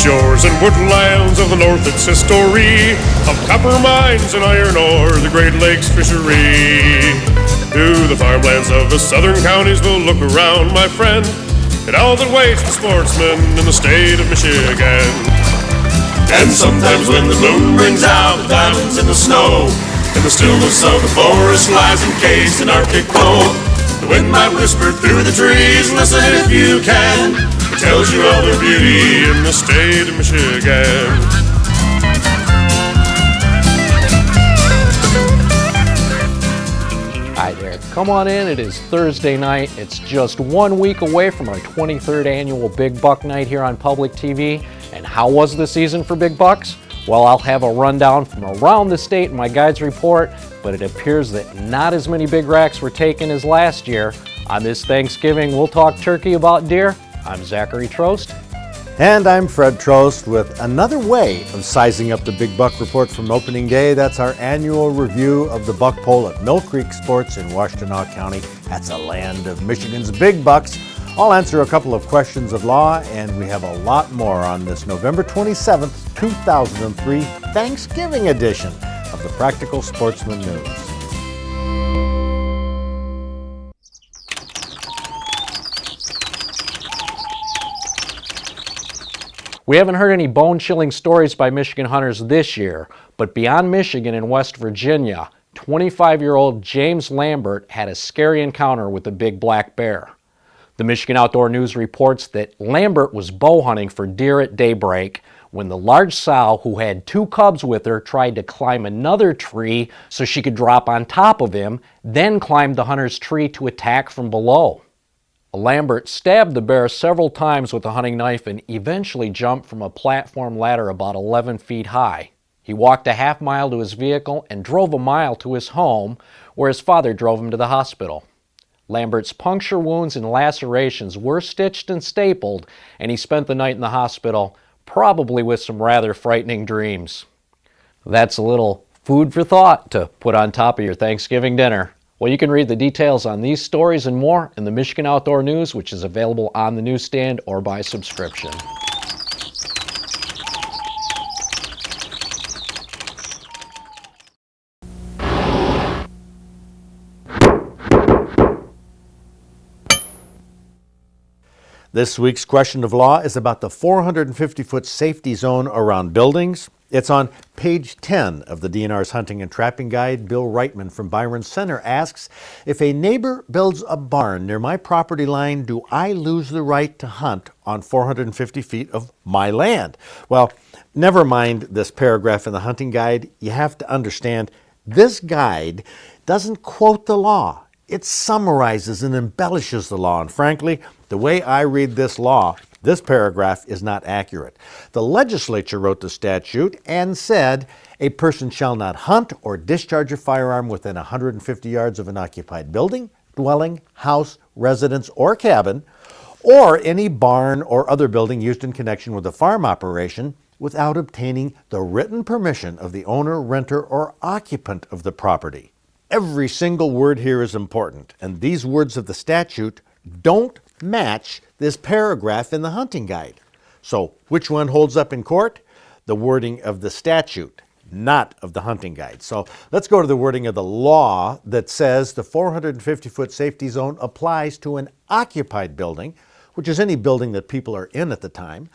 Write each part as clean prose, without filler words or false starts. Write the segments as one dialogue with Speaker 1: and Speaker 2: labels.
Speaker 1: shores and woodlands of the north, its history of copper mines and iron ore, the Great Lakes fishery. To the farmlands of the southern counties we'll look around, my friend, at all that waits the sportsman in the state of Michigan. And sometimes when the moon brings out the diamonds in the snow, and the stillness of the forest lies encased in Arctic cold, the wind might whisper through the trees, listen if you can, it tells you of the beauty in the state of Michigan.
Speaker 2: Hi there, come on in, it is Thursday night. It's just 1 week away from our 23rd annual Big Buck Night here on Public TV. And how was the season for big bucks? Well, I'll have a rundown from around the state in my guide's report, but it appears that not as many big racks were taken as last year. On this Thanksgiving, we'll talk turkey about deer. I'm Zachary Trost.
Speaker 3: And I'm Fred Trost with another way of sizing up the Big Buck Report from opening day. That's our annual review of the buck poll at Mill Creek Sports in Washtenaw County. That's a land of Michigan's big bucks. I'll answer a couple of questions of law, and we have a lot more on this November 27th, 2003 Thanksgiving edition of the Practical Sportsman News.
Speaker 2: We haven't heard any bone-chilling stories by Michigan hunters this year, but beyond Michigan and West Virginia, 25-year-old James Lambert had a scary encounter with a big black bear. The Michigan Outdoor News reports that Lambert was bow hunting for deer at daybreak when the large sow, who had 2 cubs with her, tried to climb another tree so she could drop on top of him, then climbed the hunter's tree to attack from below. Lambert stabbed the bear several times with a hunting knife and eventually jumped from a platform ladder about 11 feet high. He walked a half mile to his vehicle and drove a mile to his home, where his father drove him to the hospital. Lambert's puncture wounds and lacerations were stitched and stapled, and he spent the night in the hospital, probably with some rather frightening dreams. That's a little food for thought to put on top of your Thanksgiving dinner. Well, you can read the details on these stories and more in the Michigan Outdoor News, which is available on the newsstand or by subscription.
Speaker 3: This week's question of law is about the 450-foot safety zone around buildings. It's on page 10 of the DNR's Hunting and Trapping Guide. Bill Reitman from Byron Center asks, if a neighbor builds a barn near my property line, do I lose the right to hunt on 450 feet of my land? Well, never mind this paragraph in the hunting guide. You have to understand, this guide doesn't quote the law. It summarizes and embellishes the law, and frankly, the way I read this law, this paragraph is not accurate. The legislature wrote the statute and said a person shall not hunt or discharge a firearm within 150 yards of an occupied building, dwelling, house, residence, or cabin, or any barn or other building used in connection with a farm operation without obtaining the written permission of the owner, renter, or occupant of the property. Every single word here is important, and these words of the statute don't match this paragraph in the hunting guide. So which one holds up in court? The wording of the statute, not of the hunting guide. So let's go to the wording of the law that says the 450-foot safety zone applies to an occupied building, which is any building that people are in at the time,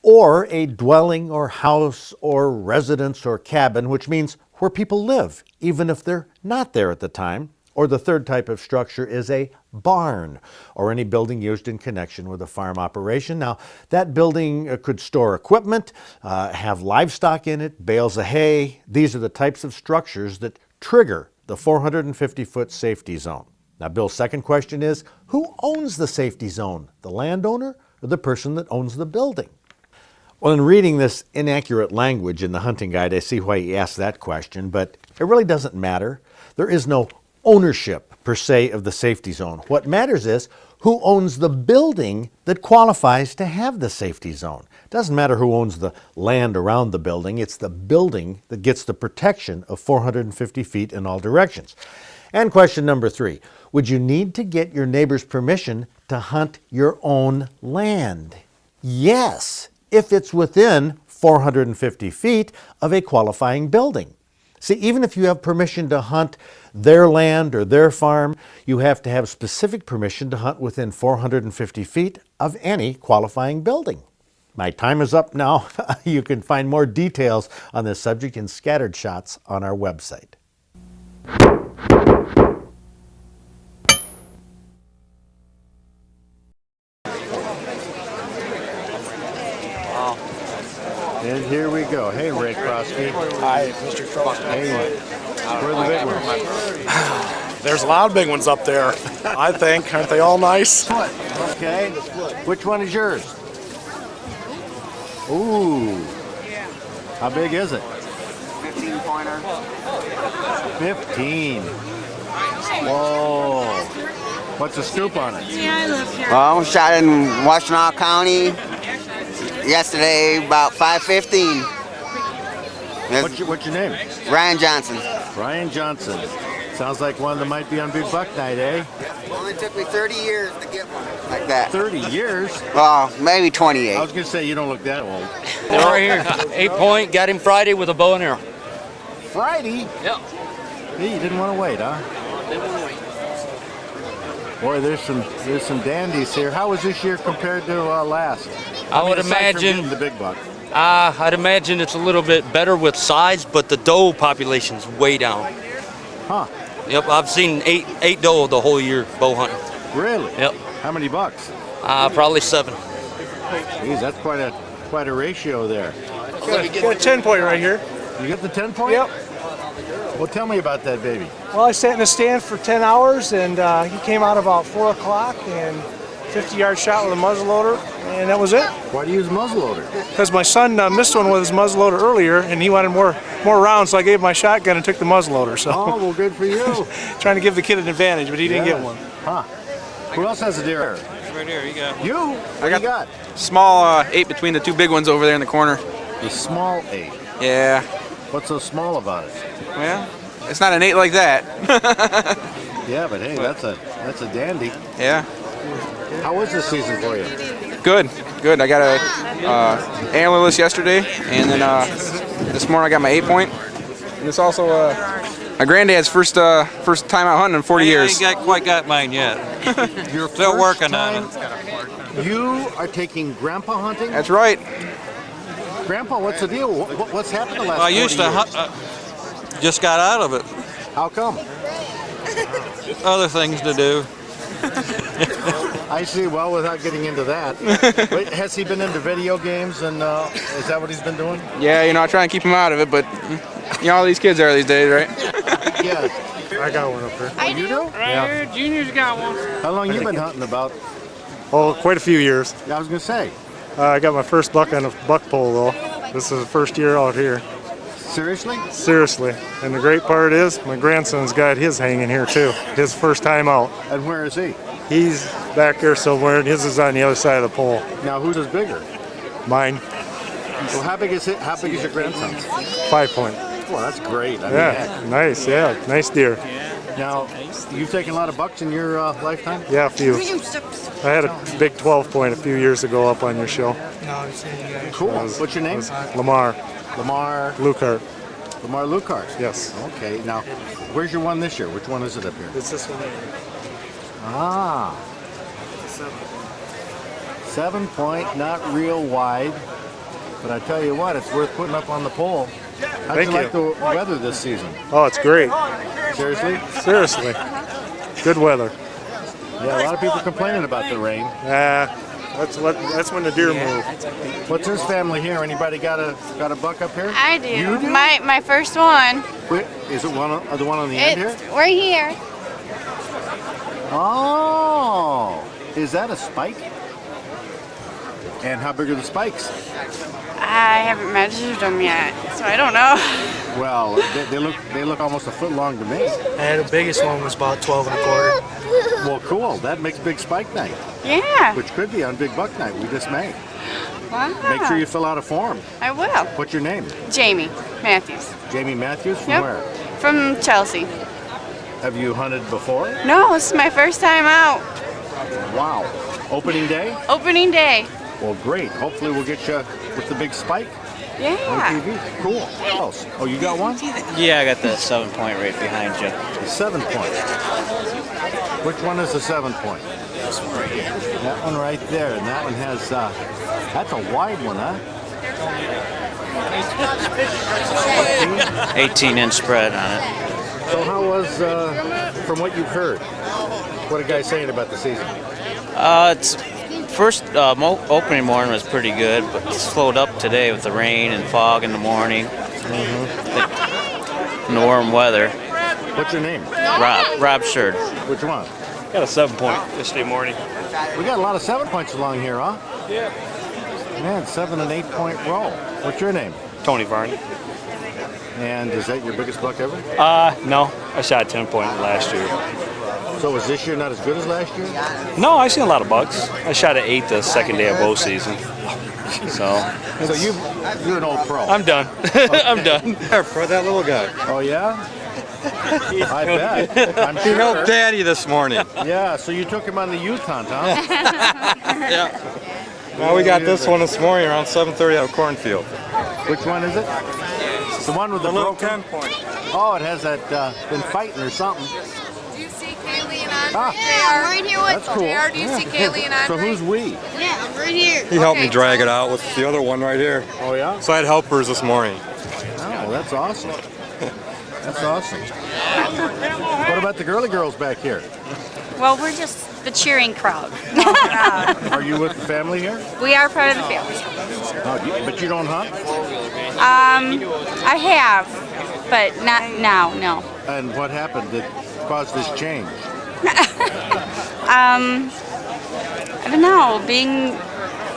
Speaker 3: or a dwelling or house or residence or cabin, which means where people live, even if they're not there at the time. Or the third type of structure is a barn, or any building used in connection with a farm operation. Now, that building could store equipment, have livestock in it, bales of hay. These are the types of structures that trigger the 450-foot safety zone. Now, Bill's second question is, who owns the safety zone, the landowner or the person that owns the building? Well, in reading this inaccurate language in the hunting guide, I see why he asked that question, but it really doesn't matter. There is no ownership per se of the safety zone. What matters is who owns the building that qualifies to have the safety zone. It doesn't matter who owns the land around the building, it's the building that gets the protection of 450 feet in all directions. And question number 3, would you need to get your neighbor's permission to hunt your own land? Yes, if it's within 450 feet of a qualifying building. See, even if you have permission to hunt their land or their farm, you have to have specific permission to hunt within 450 feet of any qualifying building. My time is up now. You can find more details on this subject in scattered shots on our website. And here we go. Hey, Ray Krosky.
Speaker 4: Hi, Mr. Trost.
Speaker 3: Hey, where are the big ones?
Speaker 4: There's a lot of big ones up there, I think. Aren't they all nice?
Speaker 3: Okay. Which one is yours? Ooh. How big is it?
Speaker 5: 15 pointer.
Speaker 3: 15. Whoa. What's the scoop on it?
Speaker 5: Well, shot in Washtenaw County yesterday about 5:15.
Speaker 3: What's your name?
Speaker 5: Ryan Johnson.
Speaker 3: Ryan Johnson. Sounds like one that might be on Big Buck Night, eh?
Speaker 5: It only took me 30 years to get one like that.
Speaker 3: 30 years?
Speaker 5: Well, maybe
Speaker 3: I
Speaker 5: 28.
Speaker 3: was going to say, you don't look that old.
Speaker 6: They're right here. 8-point. Got him Friday with a bow and arrow.
Speaker 3: Friday?
Speaker 6: Yep.
Speaker 3: Hey, you didn't want to wait, huh? Boy, there's some dandies here. How was this year compared to last?
Speaker 6: I would
Speaker 3: aside from
Speaker 6: imagine.
Speaker 3: getting the big buck.
Speaker 6: I'd imagine it's a little bit better with size, but the doe population's way down.
Speaker 3: Huh?
Speaker 6: Yep. I've seen eight doe the whole year bow hunting.
Speaker 3: Really?
Speaker 6: Yep.
Speaker 3: How many bucks?
Speaker 6: Probably 7.
Speaker 3: Geez, that's quite a ratio there.
Speaker 4: Got a 10-point right here.
Speaker 3: You got the 10 point?
Speaker 4: Yep.
Speaker 3: Well, tell me about that baby.
Speaker 4: Well, I sat in the stand for 10 hours, and he came out about 4 o'clock and 50-yard shot with a muzzleloader, and that was it.
Speaker 3: Why do you use muzzleloader?
Speaker 4: Because my son missed one with his muzzleloader earlier, and he wanted more rounds, so I gave him my shotgun and took the muzzleloader. So
Speaker 3: Oh, well, good for you.
Speaker 4: trying to give the kid an advantage, but he didn't get one.
Speaker 3: Huh? Who else has a deer?
Speaker 7: Right here, you got
Speaker 3: You? What do you got?
Speaker 7: small 8 between the 2 big ones over there in the corner.
Speaker 3: The small 8.
Speaker 7: Yeah,
Speaker 3: What's so small about it?
Speaker 7: well, it's not an 8 like that.
Speaker 3: Yeah, but hey, that's a dandy.
Speaker 7: Yeah,
Speaker 3: How was this season for you?
Speaker 7: good. I got a antlerless yesterday, and then this morning I got my 8-point. And it's also my granddad's first time out hunting in 40 years.
Speaker 8: I ain't quite got mine yet.
Speaker 3: You're
Speaker 8: Still working on
Speaker 3: it. You are taking grandpa hunting?
Speaker 7: That's right.
Speaker 3: Grandpa, what's the deal? What's happened the last
Speaker 8: Well, I used
Speaker 3: 40
Speaker 8: to
Speaker 3: years?
Speaker 8: hunt, just got out of it.
Speaker 3: How come?
Speaker 8: Other things to do.
Speaker 3: I see. Well, without getting into that, wait, has he been into video games, and is that what he's been doing?
Speaker 7: Yeah, I try and keep him out of it, but all these kids are these days, right?
Speaker 3: Yes.
Speaker 4: I got one up there.
Speaker 3: Oh, you do?
Speaker 4: Yeah.
Speaker 8: Junior's got one.
Speaker 3: How long you been hunting about?
Speaker 4: Oh, quite a few years.
Speaker 3: I was going to say.
Speaker 4: I got my first buck on a buck pole, though. This is the first year out here.
Speaker 3: Seriously?
Speaker 4: Seriously. And the great part is, my grandson's got his hanging here, too. His first time out.
Speaker 3: And where is he?
Speaker 4: He's back there somewhere, and his is on the other side of the pole.
Speaker 3: Now, whose is bigger?
Speaker 4: Mine,
Speaker 3: Well, how big is it? How big is your grandson's?
Speaker 4: 5-point.
Speaker 3: Well, that's great. I mean,
Speaker 4: Yeah,
Speaker 3: heck.
Speaker 4: nice, yeah. Nice deer.
Speaker 3: Now, you've taken a lot of bucks in your lifetime?
Speaker 4: Yeah, a few. I had a big 12-point a few years ago up on your show.
Speaker 3: Cool. What's your name?
Speaker 4: Lamar
Speaker 3: Lamar.
Speaker 4: Lucart.
Speaker 3: Lamar Lucart.
Speaker 4: Yes.
Speaker 3: Okay. Now, where's your one this year? Which one is it up here?
Speaker 4: It's this one here.
Speaker 3: Ah. 7-point, not real wide, but I tell you what, it's worth putting up on the pole. How'd
Speaker 4: Thank
Speaker 3: you like
Speaker 4: you.
Speaker 3: the weather this season?
Speaker 4: Oh, it's great.
Speaker 3: Seriously?
Speaker 4: Seriously. Good weather.
Speaker 3: Yeah, a lot of people complaining about the rain.
Speaker 4: That's when the deer move.
Speaker 3: What's this family here? Anybody got a buck up here?
Speaker 9: I do.
Speaker 3: You do?
Speaker 9: My first one.
Speaker 3: Wait, is it the one on the end here?
Speaker 9: It's right here.
Speaker 3: Oh, is that a spike? And how big are the spikes?
Speaker 9: I haven't measured them yet, so I don't know.
Speaker 3: Well, they look almost a foot long to me.
Speaker 4: And the biggest one was about 12 and a quarter.
Speaker 3: Well, cool. That makes Big Spike Night,
Speaker 9: Yeah.
Speaker 3: which could be on Big Buck Night. We just made.
Speaker 9: Wow.
Speaker 3: Make sure you fill out a form.
Speaker 9: I will.
Speaker 3: What's your name?
Speaker 9: Jamie Matthews.
Speaker 3: Jamie Matthews. From
Speaker 9: Yep.
Speaker 3: where?
Speaker 9: From Chelsea.
Speaker 3: Have you hunted before?
Speaker 9: No, this is my first time out.
Speaker 3: Wow. Opening day?
Speaker 9: Opening day.
Speaker 3: Well, great. Hopefully we'll get you with the big spike on
Speaker 9: Yeah.
Speaker 3: TV. Cool. What else? Oh, you got one?
Speaker 10: Yeah, I got the 7-point right behind you.
Speaker 3: The 7-point. Which one is the 7-point?
Speaker 10: This one right here.
Speaker 3: That one right there, and that one has, that's a wide one, huh?
Speaker 10: 18-inch spread on it.
Speaker 3: So how was, from what you've heard, what are guys saying about the season?
Speaker 10: It's first opening morning was pretty good, but it slowed up today with the rain and fog in the morning. And the warm weather.
Speaker 3: What's your name?
Speaker 10: Rob Sherd.
Speaker 3: Which one?
Speaker 11: Got a 7-point yesterday morning.
Speaker 3: We got a lot of 7-points along here, huh?
Speaker 11: Yeah.
Speaker 3: Man, 7 and 8-point roll. What's your name?
Speaker 11: Tony Varney.
Speaker 3: And is that your biggest buck ever?
Speaker 11: No. I shot 10-point last year.
Speaker 3: So was this year not as good as last year?
Speaker 11: No, I've seen a lot of bucks. I shot at 8 the second day of bow season. So
Speaker 3: you're an old pro.
Speaker 11: I'm done. I'm done.
Speaker 8: For that little guy.
Speaker 3: Oh yeah? I bet. I'm
Speaker 8: He
Speaker 3: sure.
Speaker 8: helped Daddy this morning.
Speaker 3: Yeah, so you took him on the youth hunt, huh?
Speaker 8: Yeah. Well, we got this one this morning around 7:30 out of Cornfield.
Speaker 3: Which one is it? The one with the
Speaker 8: little
Speaker 3: broken?
Speaker 8: 10-point.
Speaker 3: Oh, it has that been fighting or something.
Speaker 12: Do you see Kaylee and Andre?
Speaker 3: Ah,
Speaker 12: Yeah, right here with
Speaker 3: that's cool.
Speaker 12: JR, do you see Kaylee and
Speaker 3: So
Speaker 12: Andre?
Speaker 3: who's we?
Speaker 12: Yeah, I'm right here.
Speaker 8: He helped me drag it out with the other one right here.
Speaker 3: Oh yeah?
Speaker 8: So I had helpers this morning.
Speaker 3: Oh, that's awesome. That's awesome. What about the girly girls back here?
Speaker 9: Well, we're just the cheering crowd.
Speaker 3: Are you with the family here?
Speaker 9: We are part of the family.
Speaker 3: Oh, but you don't hunt?
Speaker 9: I have, but not now, no.
Speaker 3: And what happened that caused this change?
Speaker 9: I don't know,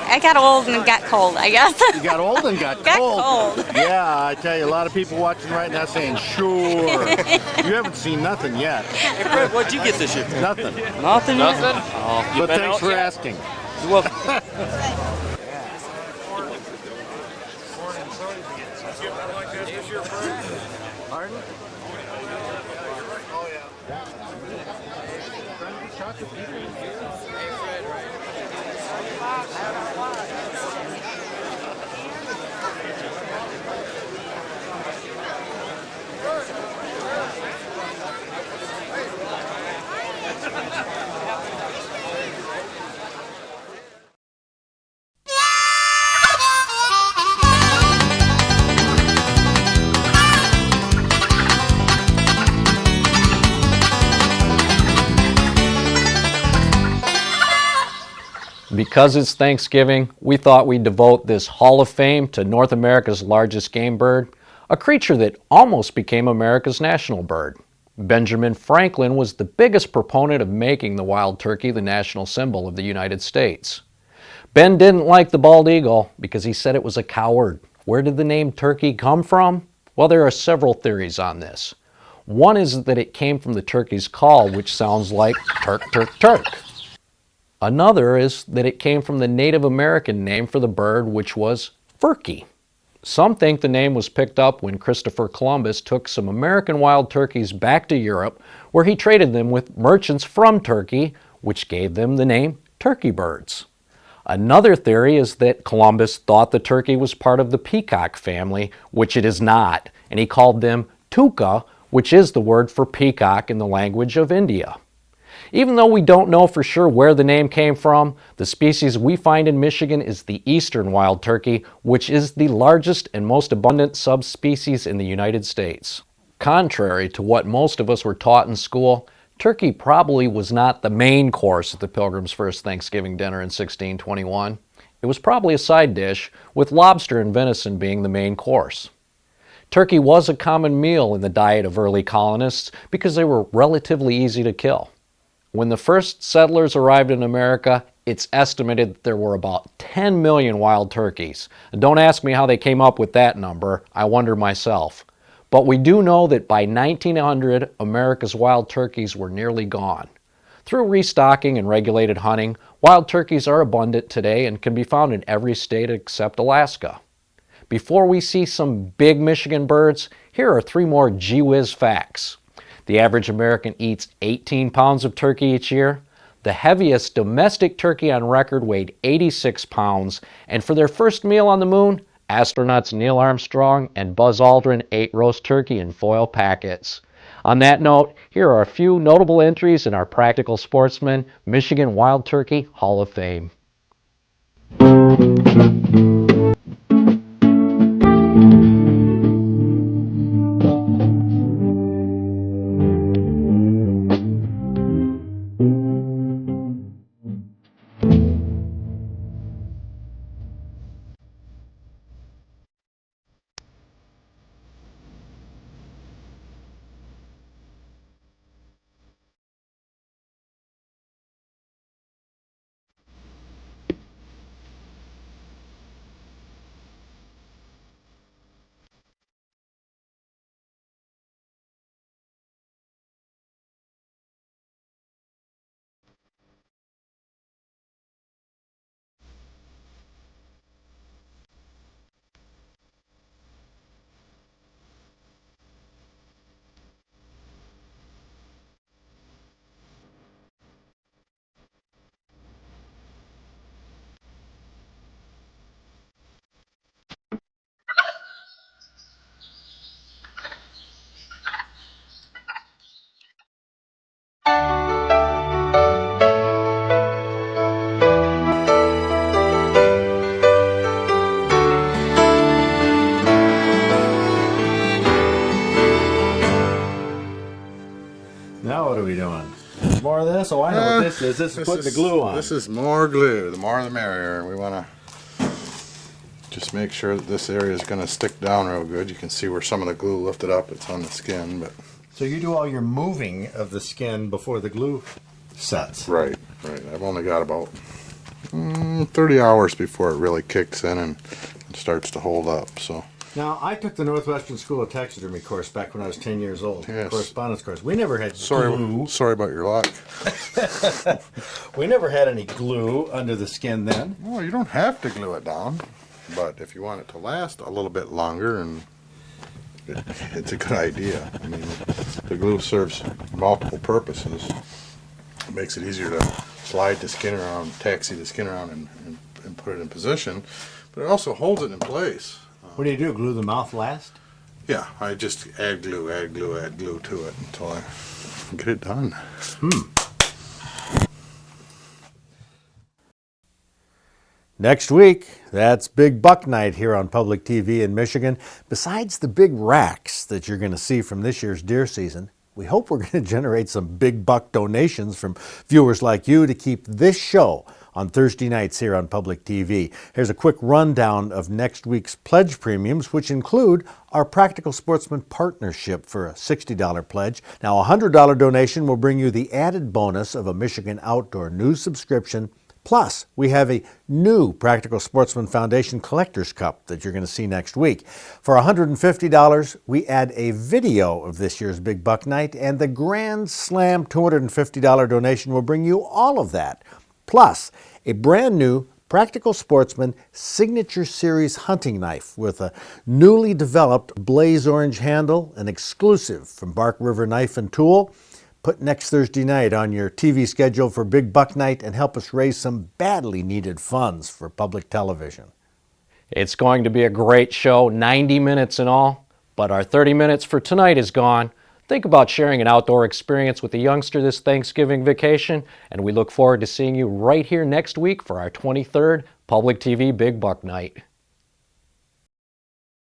Speaker 9: I got old and got cold, I guess.
Speaker 3: You got old and got
Speaker 9: Got
Speaker 3: cold.
Speaker 9: cold.
Speaker 3: Yeah, I tell you, a lot of people watching right now saying, sure. You haven't seen nothing yet.
Speaker 6: Hey, Fred, what'd you get this year?
Speaker 3: Nothing.
Speaker 6: Nothing?
Speaker 11: Nothing?
Speaker 6: Oh, you
Speaker 3: But
Speaker 6: been
Speaker 3: thanks
Speaker 6: out
Speaker 3: for
Speaker 6: yet?
Speaker 3: asking.
Speaker 6: Well,
Speaker 3: Pardon? Oh, yeah.
Speaker 2: Because it's Thanksgiving, we thought we'd devote this Hall of Fame to North America's largest game bird, a creature that almost became America's national bird. Benjamin Franklin was the biggest proponent of making the wild turkey the national symbol of the United States. Ben didn't like the bald eagle because he said it was a coward. Where did the name turkey come from? Well, there are several theories on this. One is that it came from the turkey's call, which sounds like turk, turk, turk. Another is that it came from the Native American name for the bird, which was furkey. Some think the name was picked up when Christopher Columbus took some American wild turkeys back to Europe, where he traded them with merchants from Turkey, which gave them the name turkey birds. Another theory is that Columbus thought the turkey was part of the peacock family, which it is not, and he called them tuka, which is the word for peacock in the language of India. Even though we don't know for sure where the name came from, the species we find in Michigan is the eastern wild turkey, which is the largest and most abundant subspecies in the United States. Contrary to what most of us were taught in school, turkey probably was not the main course at the Pilgrims' first Thanksgiving dinner in 1621. It was probably a side dish, with lobster and venison being the main course. Turkey was a common meal in the diet of early colonists because they were relatively easy to kill. When the first settlers arrived in America, it's estimated that there were about 10 million wild turkeys. And don't ask me how they came up with that number, I wonder myself. But we do know that by 1900, America's wild turkeys were nearly gone. Through restocking and regulated hunting, wild turkeys are abundant today and can be found in every state except Alaska. Before we see some big Michigan birds, here are 3 more gee whiz facts. The average American eats 18 pounds of turkey each year. The heaviest domestic turkey on record weighed 86 pounds, and for their first meal on the moon, astronauts Neil Armstrong and Buzz Aldrin ate roast turkey in foil packets. On that note, here are a few notable entries in our Practical Sportsman Michigan Wild Turkey Hall of Fame.
Speaker 3: Now what are we doing? More of this? Oh, I know what this is. This is putting the glue on.
Speaker 13: This is more glue. The more the merrier. We want to just make sure that this area is going to stick down real good. You can see where some of the glue lifted up. It's on the skin, but.
Speaker 3: So you do all your moving of the skin before the glue sets.
Speaker 13: Right, right. I've only got about 30 hours before it really kicks in and starts to hold up. So.
Speaker 3: Now, I took the Northwestern School of Taxidermy course back when I was 10 years old.
Speaker 13: Yes.
Speaker 3: Correspondence course. We never had glue.
Speaker 13: Sorry about your luck.
Speaker 3: We never had any glue under the skin then.
Speaker 13: Well, you don't have to glue it down, but if you want it to last a little bit longer, and it's a good idea. I mean, the glue serves multiple purposes. It makes it easier to slide the skin around, taxi the skin around, and put it in position, but it also holds it in place.
Speaker 3: What do you do? Glue the mouth last?
Speaker 13: Yeah, I just add glue to it until I get it done.
Speaker 3: Next week, that's Big Buck Night here on Public TV in Michigan. Besides the big racks that you're going to see from this year's deer season, we hope we're going to generate some big buck donations from viewers like you to keep this show on Thursday nights here on Public TV. Here's a quick rundown of next week's pledge premiums, which include our Practical Sportsman partnership for a $60 pledge. Now, a $100 donation will bring you the added bonus of a Michigan Outdoor News subscription. Plus, we have a new Practical Sportsman Foundation Collector's Cup that you're going to see next week. For $150, we add a video of this year's Big Buck Night, and the Grand Slam $250 donation will bring you all of that. Plus, a brand new Practical Sportsman Signature Series hunting knife with a newly developed blaze orange handle, an exclusive from Bark River Knife and Tool. Put next Thursday night on your TV schedule for Big Buck Night and help us raise some badly needed funds for public television.
Speaker 2: It's going to be a great show, 90 minutes in all, but our 30 minutes for tonight is gone. Think about sharing an outdoor experience with a youngster this Thanksgiving vacation, and we look forward to seeing you right here next week for our 23rd Public TV Big Buck Night.